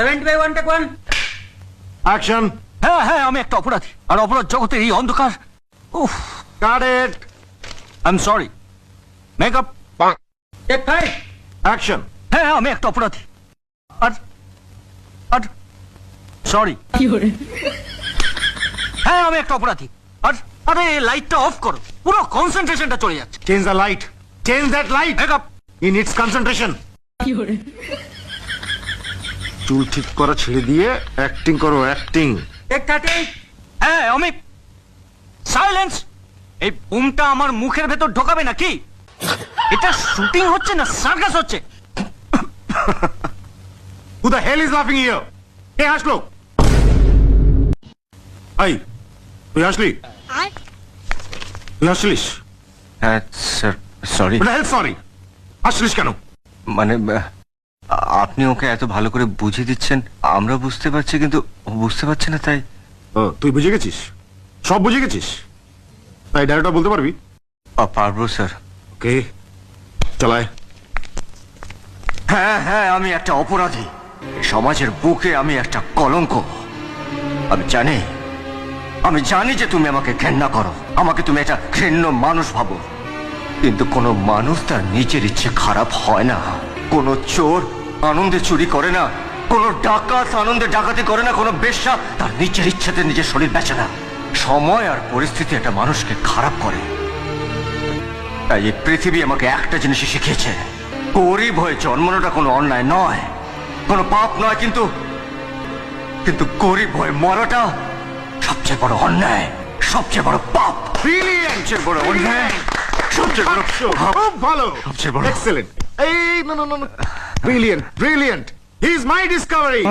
75 take 1 action. হ্যাঁ হ্যাঁ, আমি একটা অপরাধী, আর অপরাধ জগতের এই অন্ধকার। উফ, cut it. I am sorry. Makeup. Take 5 action. হ্যাঁ, আমি একটা অপরাধী, আর আর সরি। হ্যাঁ, আমি একটা অপরাধী, আর আরে লাইটটা অফ করো, পুরো কনসেন্ট্রেশনটা চলে যাচ্ছে। Change the light, change that light. Makeup. He needs concentration. চুল ঠিক করা ছেড়ে দিয়ে অ্যাক্টিং করো, অ্যাক্টিং। টেক 38 হ্যাঁ, আমি সাইলেন্স। এই বুমটা আমার মুখের ভেতর ঢোকাবে নাকি? এটা শুটিং হচ্ছে না সার্কাস হচ্ছে? Who the hell is laughing here? কে হাসলো? এই, তুই হাসলি? তুই হাসলিস? হ্যাঁ sir, sorry. What the hell sorry? হাসলিস কেন? মানে আপনি ওকে এত ভালো করে বুঝিয়ে দিচ্ছেন, আমরা বুঝতে পারছি, কিন্তু ও বুঝতে পারছে না, তাই। ও, তুই বুঝে গেছিস? সব বুঝে গেছিস? তাই ডায়লগটা বলতে পারবি? পারবো স্যার। ওকে, চালায়। হ্যাঁ হ্যাঁ, আমি একটা অপরাধী, সমাজের বুকে আমি একটা কলঙ্ক। আমি জানি যে তুমি আমাকে ঘেন্না করো, আমাকে তুমি একটা ঘৃণ্য মানুষ ভাবো, কিন্তু কোনো মানুষ তার নিজের ইচ্ছে খারাপ হয় না। কোনো চোর আনন্দে চুরি করে না, কোনো ডাকাত আনন্দে ডাকাতি করে না, কোনো বেশ্যা তার নিজের ইচ্ছাতে নিজের শরীর বেচে না। সময় আর পরিস্থিতি একটা মানুষকে খারাপ করে। তাই এই পৃথিবী আমাকে একটা জিনিসই শিখিয়েছে, গরিব হয়ে জন্মানোটা কোনো অন্যায় নয়, কোনো পাপ নয়, কিন্তু কিন্তু গরিব হয়ে মরাটা সবচেয়ে বড় অন্যায়, সবচেয়ে বড় পাপ। ব্রিলিয়েন্ট! সবচেয়ে বড় অন্যায়, সবচেয়ে বড় খুব ভালো, সবচেয়ে বড়। এক্সেলেন্ট। এই, no no no, brilliant, brilliant. He is my Discovery.